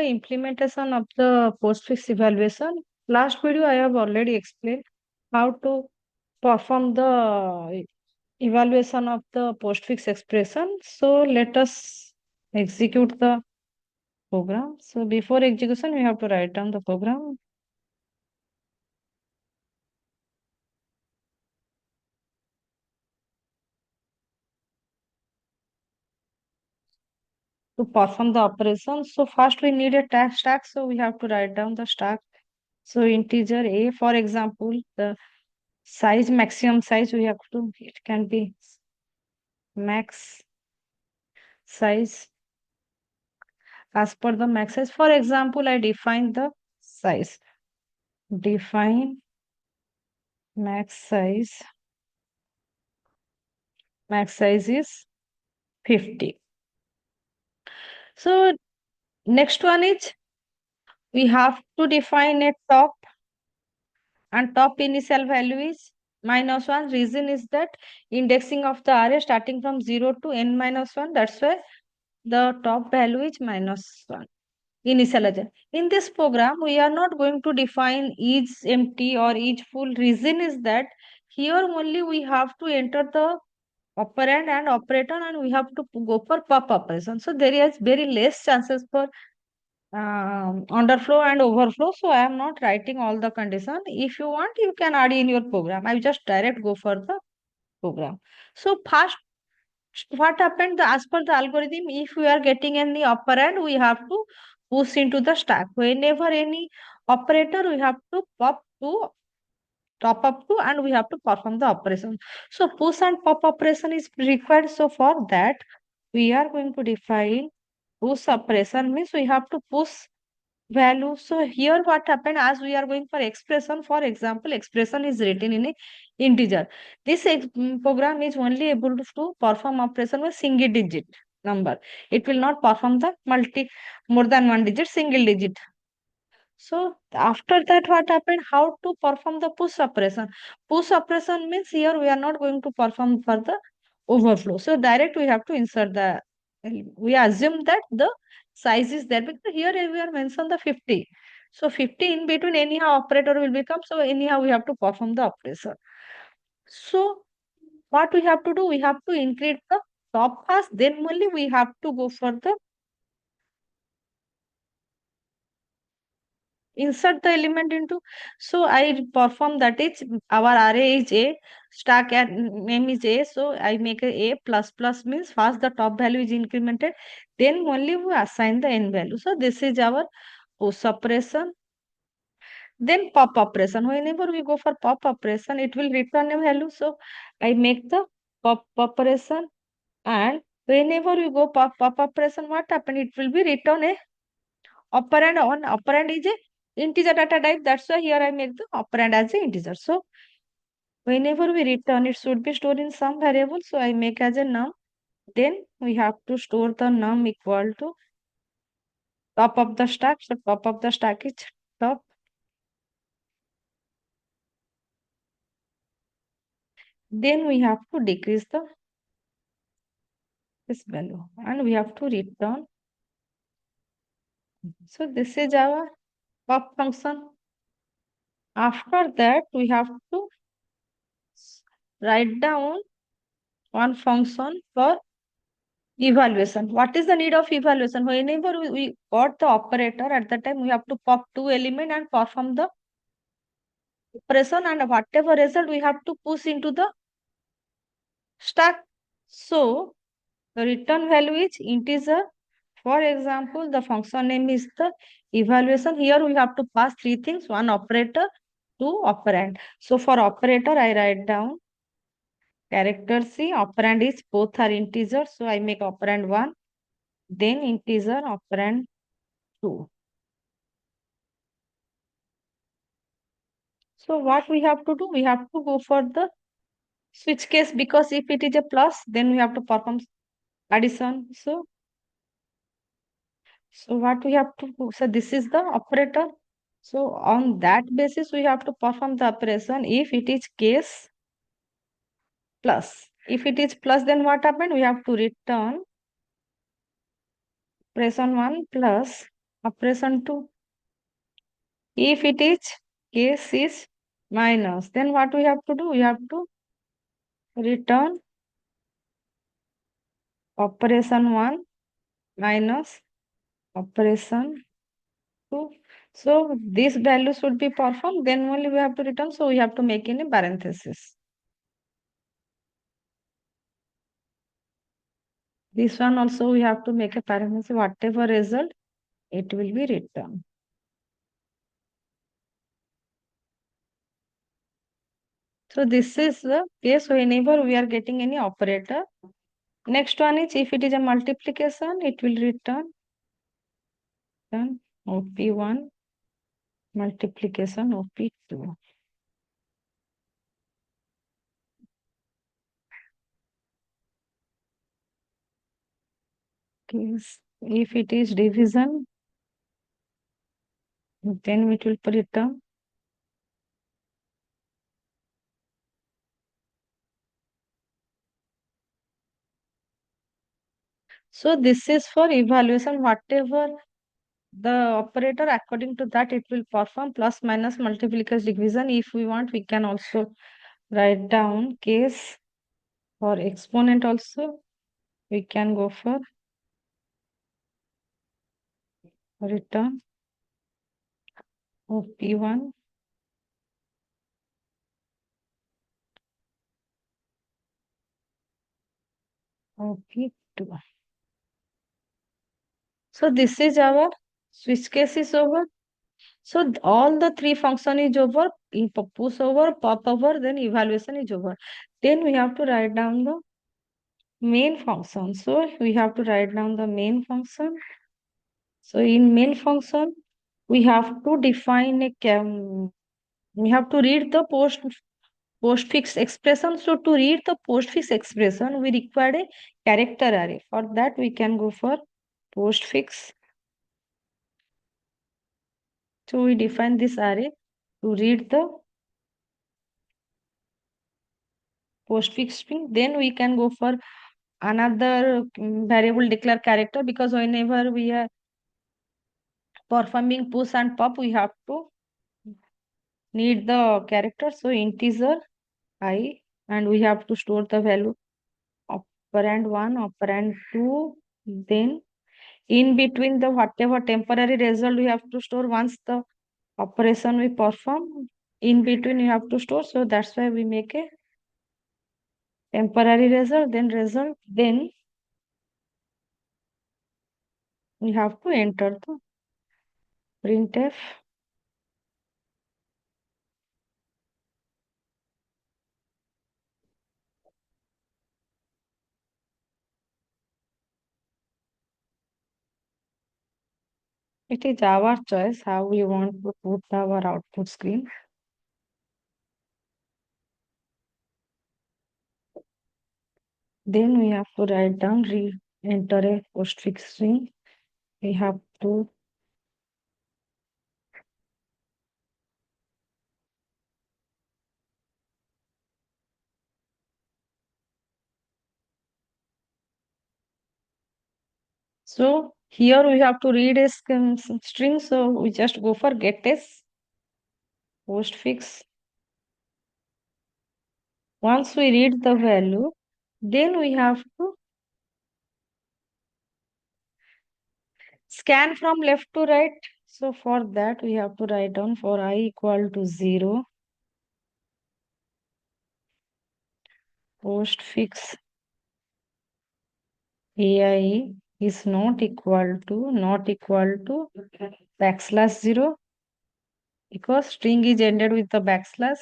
implementation of the postfix evaluation. Last video I have already explained how to perform the evaluation of the postfix expression. So let us execute the program. So before execution, we have to write down the program. To perform the operation. So first we need a stack. So we have to write down the stack. So integer a, for example, the size, maximum size we have to, it can be max size as per the max size. For example, I define the size. Define max size. Max size is 50. So next one is we have to define a top, and top initial value is -1. Reason is that indexing of the array starting from 0 to n-1. That's why the top value is -1. Initializer. In this program, we are not going to define each empty or each full. Reason is that here only we have to enter the operand and operator, and we have to go for pop operation. So there is very less chances for underflow and overflow. So I am not writing all the condition. If you want, you can add in your program. I just direct go for the program. So first, what happened, as per the algorithm, if we are getting any operand, we have to push into the stack. Whenever any operator, we have to pop to top up to, and we have to perform the operation. So push and pop operation is required. So for that, we are going to define push operation, means we have to push value. So here what happened, as we are going for expression, for example, expression is written in a integer. This program is only able to perform operation with single digit number. It will not perform the more than one digit, single digit. So after that, what happened? How to perform the push operation? Push operation means here we are not going to perform for the overflow. So direct we have to insert the. We assume that the size is there because here we are mentioned the 50. So 50 in between anyhow operator will become. So anyhow we have to perform the operation. So what we have to do? We have to increase the top first. Then only we have to go for the insert the element into. So I perform that is our array is a stack and name is a. So I make a plus plus means first the top value is incremented, then only we assign the n value. So this is our push operation. Then pop operation, whenever we go for pop operation, it will return a value. So I make the pop operation, and whenever we go pop operation, what happen, it will be return a operand. On operand is a integer data type. That's why here I make the operand as a integer. So whenever we return, it should be stored in some variable. So I make as a num. Then we have to store the num equal to top of the stack. So top of the stack is top. Then we have to decrease the this value, and we have to return. So this is our pop function. After that, we have to write down one function for evaluation. What is the need of evaluation? Whenever we got the operator, at the time we have to pop two element and perform the operation, and whatever result we have to push into the stack. So the return value is integer. For example, the function name is the evaluation. Here we have to pass three things: one operator, two operand. So for operator, I write down character C. Operand is both are integer. So I make operand 1, then integer operand 2. So what we have to do? We have to go for the switch case, because if it is a plus, then we have to perform addition. So what we have to do? So this is the operator. So on that basis, we have to perform the operation if it is case plus. If it is plus, then what happened? We have to return operation 1 plus operation 2. If it is case is minus, then what we have to do? We have to return operation 1 minus operation 2. So this value should be performed, then only we have to return. So we have to make in a parenthesis. This one also we have to make a parenthesis. Whatever result, it will be returned. So this is the case whenever we are getting any operator. Next one is if it is a multiplication, it will return OP1 multiplication OP2. Case if it is division, then it will return. So this is for evaluation, whatever the operator according to that it will perform plus minus multiplication division. If we want, we can also write down case for exponent also. We can go for return OP1 OP2. So this is our switch case is over. So all the three function is over, push over, pop over, then evaluation is over. Then we have to write down the main function. So we have to write down the main function. So in main function, we have to define we have to read the postfix expression. So to read the postfix expression, we require a character array. For that, we can go for postfix. So we define this array to read the postfix string. Then we can go for another variable declare character, because whenever we are performing push and pop, we have to need the character. So integer I, and we have to store the value operand 1, operand 2. Then in between the whatever temporary result we have to store once the operation we perform. In between you have to store. So that's why we make a temporary result, then we have to enter the printf. It is our choice how we want to put our output screen. Then we have to write down enter a postfix string. We have to so here we have to read a string. So we just go for get s postfix. Once we read the value, then we have to scan from left to right. So for that, we have to write down for I equal to 0, postfix AI is not equal to backslash 0, because string is ended with the backslash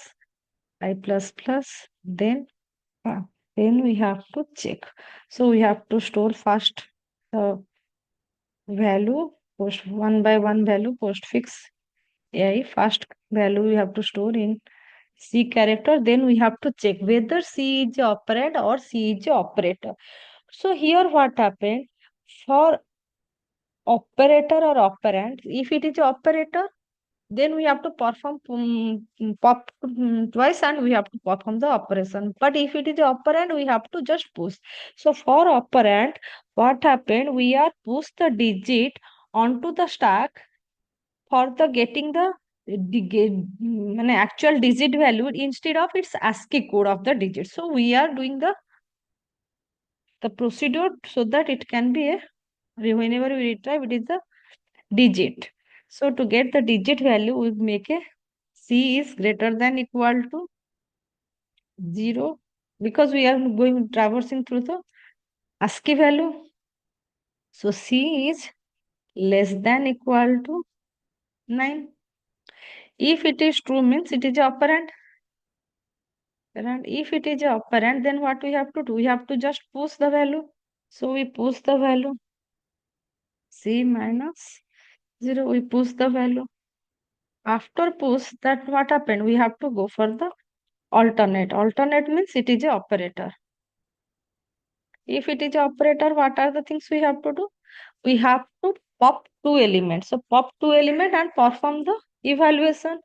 I plus plus. Then we have to check. So we have to store first the value, post one by one value, postfix AI. First value we have to store in C character. Then we have to check whether C is a operand or C is a operator. So here what happened for operator or operand, if it is a operator, then we have to perform pop twice, and we have to perform the operation. But if it is operand, we have to just push. So for operand, what happened? We are push the digit onto the stack for the getting the actual digit value instead of its ASCII code of the digit. So we are doing the procedure so that it can be a whenever we retrieve it is the digit. So to get the digit value, we make a C is greater than equal to 0 because we are going traversing through the ASCII value. So C is less than equal to 9. If it is true means it is a operand. And if it is a operand, then what we have to do? We have to just push the value. So we push the value. C minus 0, we push the value. After push, that what happened? We have to go for the alternate. Alternate means it is a operator. If it is a operator, what are the things we have to do? We have to pop two elements. So pop two element and perform the evaluation.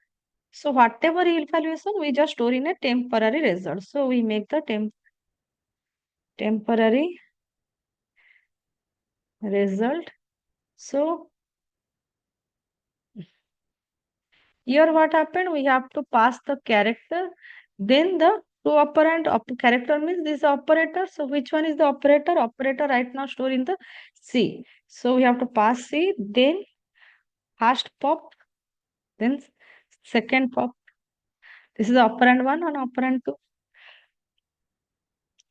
So whatever evaluation, we just store in a temporary result. So we make the temporary result. So here what happened? We have to pass the character, then the two operand character means this operator. So which one is the operator? Operator right now stored in the C. So we have to pass C, then first pop, then second pop. This is the operand 1 and operand 2.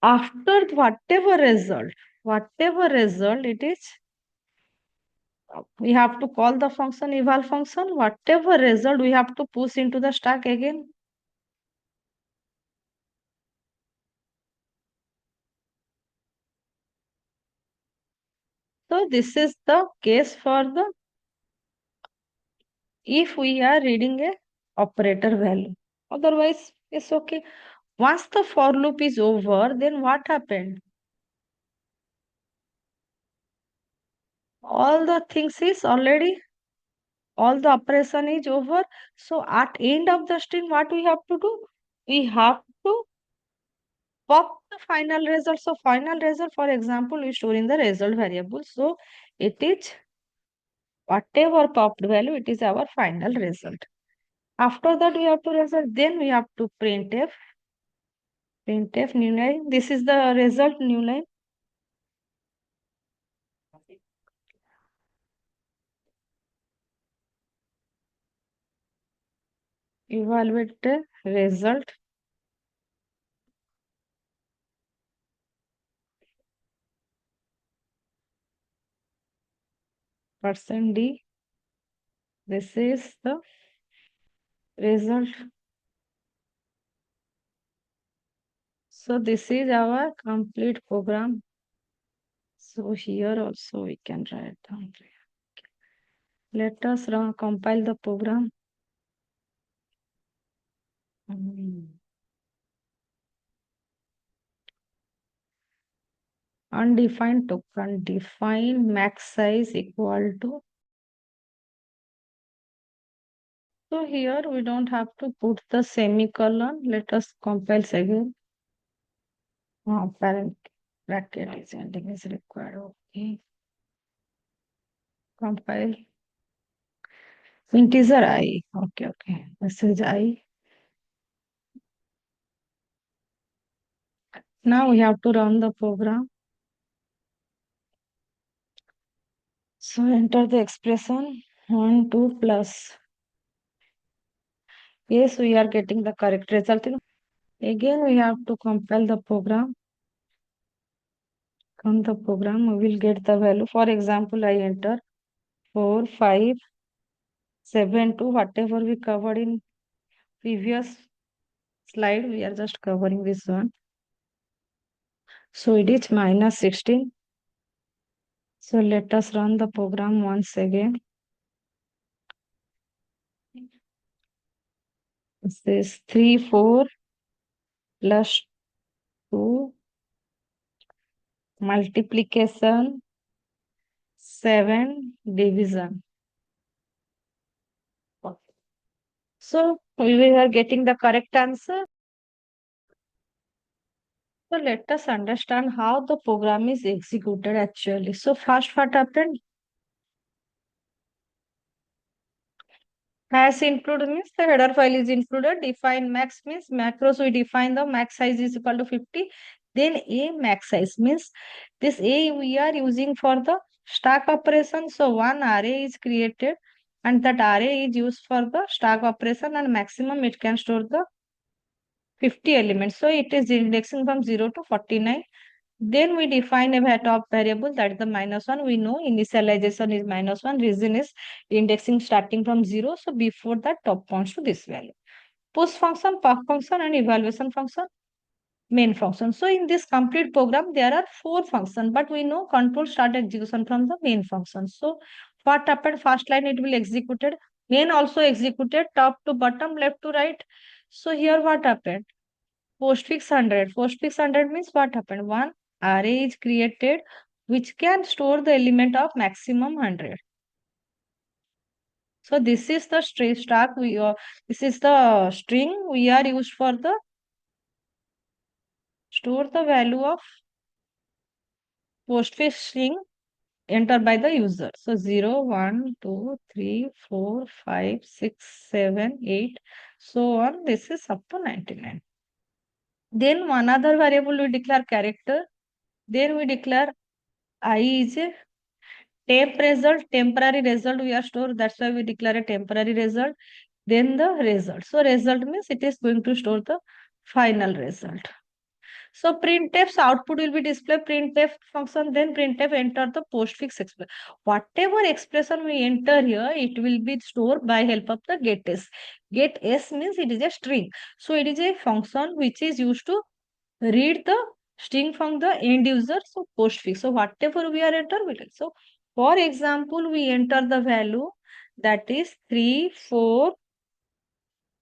After whatever result it is, we have to call the function eval function. Whatever result we have to push into the stack again. So this is the case for the if we are reading a operator value. Otherwise, it's okay. Once the for loop is over, then what happened? All the things is already, all the operation is over. So at end of the string, what we have to do? We have to pop the final result. So final result, for example, we store in the result variable. So it is whatever popped value, it is our final result. After that, we have to result. Then we have to printf new line. This is the result new line. Evaluate the result. %d. This is the result. So this is our complete program. So here also we can write down. Let us compile the program. Undefined token, define max size equal to. So here we don't have to put the semicolon. Let us compile again. Parent bracket is ending is required. Okay. Compile. Integer I. Okay, okay. This is I. Now we have to run the program. So enter the expression 1, 2 plus. Yes, we are getting the correct result. Again, we have to compile the program. Run the program, we will get the value. For example, I enter 4, 5, 7, 2, whatever we covered in previous slide, we are just covering this one. So it is minus 16. So let us run the program once again. This is 3, 4 plus 2 multiplication 7 division. So we are getting the correct answer. So let us understand how the program is executed actually. So first what happened? Hash include means the header file is included. Define max means macros. We define the max size is equal to 50. Then a max size means this a we are using for the stack operation. So one array is created and that array is used for the stack operation and maximum it can store the 50 elements. So it is indexing from 0 to 49. Then we define a top variable that is the -1. We know initialization is -1. Reason is indexing starting from 0. So before that top points to this value. Push function, pop function and evaluation function, main function. So in this complete program, there are 4 functions, but we know control start execution from the main function. So what happened? First line it will executed. Main also executed top to bottom, left to right. So here what happened? Postfix 100. Postfix 100 means what happened? One array is created which can store the element of maximum 100. So this is the string stack this is the string we are used for the store the value of postfix string entered by the user. So 0, 1, 2, 3, 4, 5, 6, 7, 8, so on. This is up to 99. Then one other variable we declare character. Then we declare I is a temp result, temporary result we are stored. That's why we declare a temporary result. Then the result. So result means it is going to store the final result. So printf's output will be displayed printf function. Then printf enter the postfix expression. Whatever expression we enter here, it will be stored by help of the getS. GetS means it is a string. So it is a function which is used to read the string from the end user. So postfix. So whatever we are enter, we will. So for example, we enter the value that is 3, 4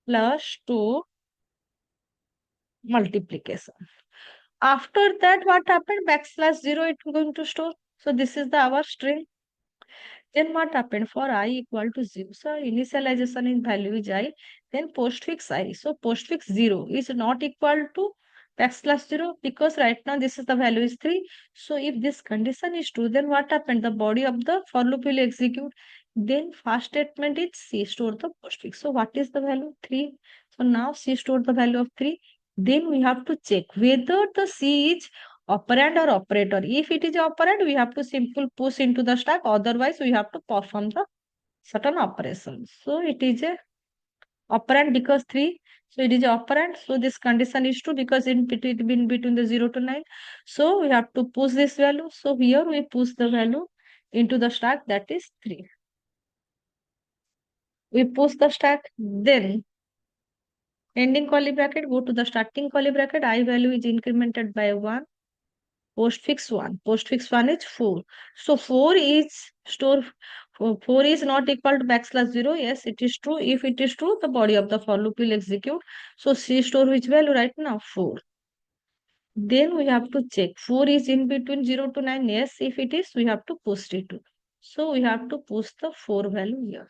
plus 2 multiplication. After that, what happened? Backslash 0 it is going to store. So this is the our string. Then what happened for I equal to 0? So initialization in value is I. Then postfix I. So postfix 0 is not equal to backslash 0 because right now this is the value is 3. So if this condition is true, then what happened? The body of the for loop will execute. Then first statement is C store the postfix. So what is the value? 3. So now C store the value of 3. Then we have to check whether the C is operand or operator. If it is operand, we have to simple push into the stack. Otherwise, we have to perform the certain operations. So it is a operand because 3. So it is a operand. So this condition is true because in between the 0 to 9. So we have to push this value. So here we push the value into the stack that is 3. We push the stack. Then ending curly bracket, go to the starting curly bracket. I value is incremented by 1. Postfix 1. Postfix 1 is 4. So 4 is store 4 is not equal to backslash 0. Yes, it is true. If it is true, the body of the for loop will execute. So C store which value right now? 4. Then we have to check. 4 is in between 0 to 9. Yes, if it is, we have to push it to. So we have to push the 4 value here.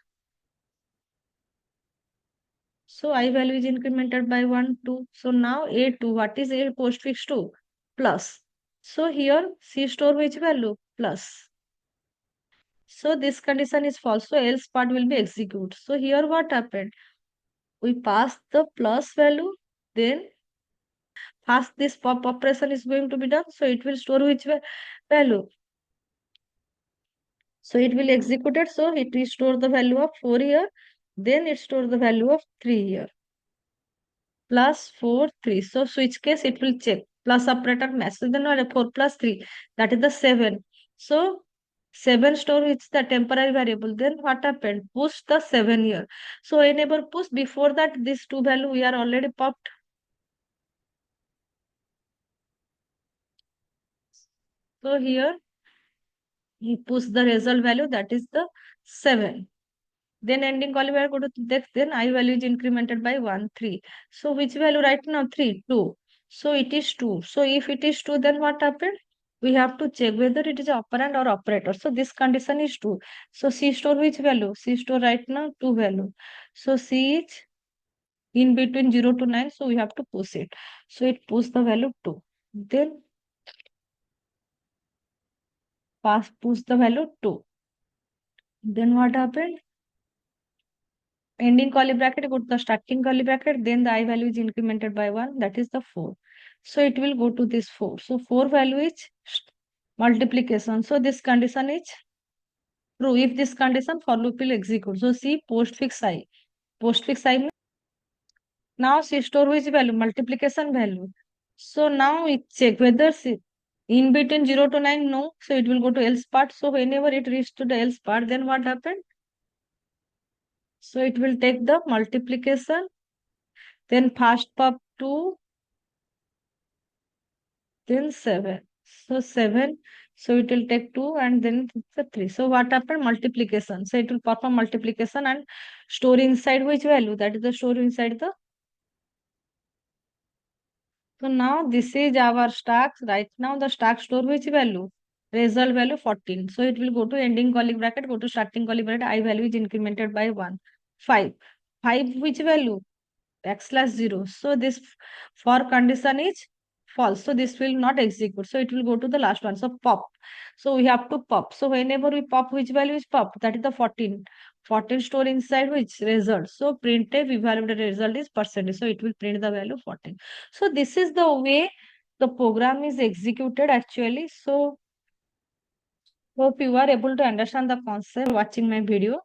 So I value is incremented by 1, 2. So now A2, what is A postfix 2? Plus. So here C store which value? Plus. So this condition is false. So else part will be executed. So here what happened? We pass the plus value. Then first this pop operation is going to be done. So it will store which value. So it will execute it. So it will store the value of 4 here. Then it store the value of 3 here. Plus 4, 3. So switch case it will check. Plus operator message. Then 4 plus 3. That is the 7. So 7 store is the temporary variable. Then what happened? Push the 7 here. So enable push. Before that, this 2 value we are already popped. So here we push the result value that is the 7. Then ending qualifier go to text. Then I value is incremented by 1, 3. So which value right now? 3, 2. So it is 2. So if it is 2, then what happened? We have to check whether it is operand or operator. So this condition is 2. So C store which value? C store right now 2 value. So C is in between 0 to 9. So we have to push it. So it push the value 2. Then push the value 2. Then what happened? ending curly bracket, go to the starting curly bracket, then the I value is incremented by 1, that is the 4. So it will go to this 4. So 4 value is multiplication. So this condition is true. If this condition, for loop will execute. So see postfix I. Postfix I, now she store which value? Multiplication value. So now it check whether she, in between 0 to 9, no. So it will go to else part. So whenever it reaches to the else part, then what happened? So it will take the multiplication, then first pop 2, then 7. So 7. So it will take 2 and then the 3. So what happened? Multiplication. So it will perform multiplication and store inside which value? That is the store inside the. So now this is our stacks. Right now the stack store which value? Result value 14. So it will go to ending curly bracket, go to starting curly bracket. I value is incremented by 1. 5. 5 which value? X slash 0. So this for condition is false. So this will not execute. So it will go to the last one. So pop. So we have to pop. So whenever we pop, which value is pop? That is the 14. 14 store inside which result. So printf evaluated result is percentage. So it will print the value 14. So this is the way the program is executed actually. So hope you are able to understand the concept watching my video.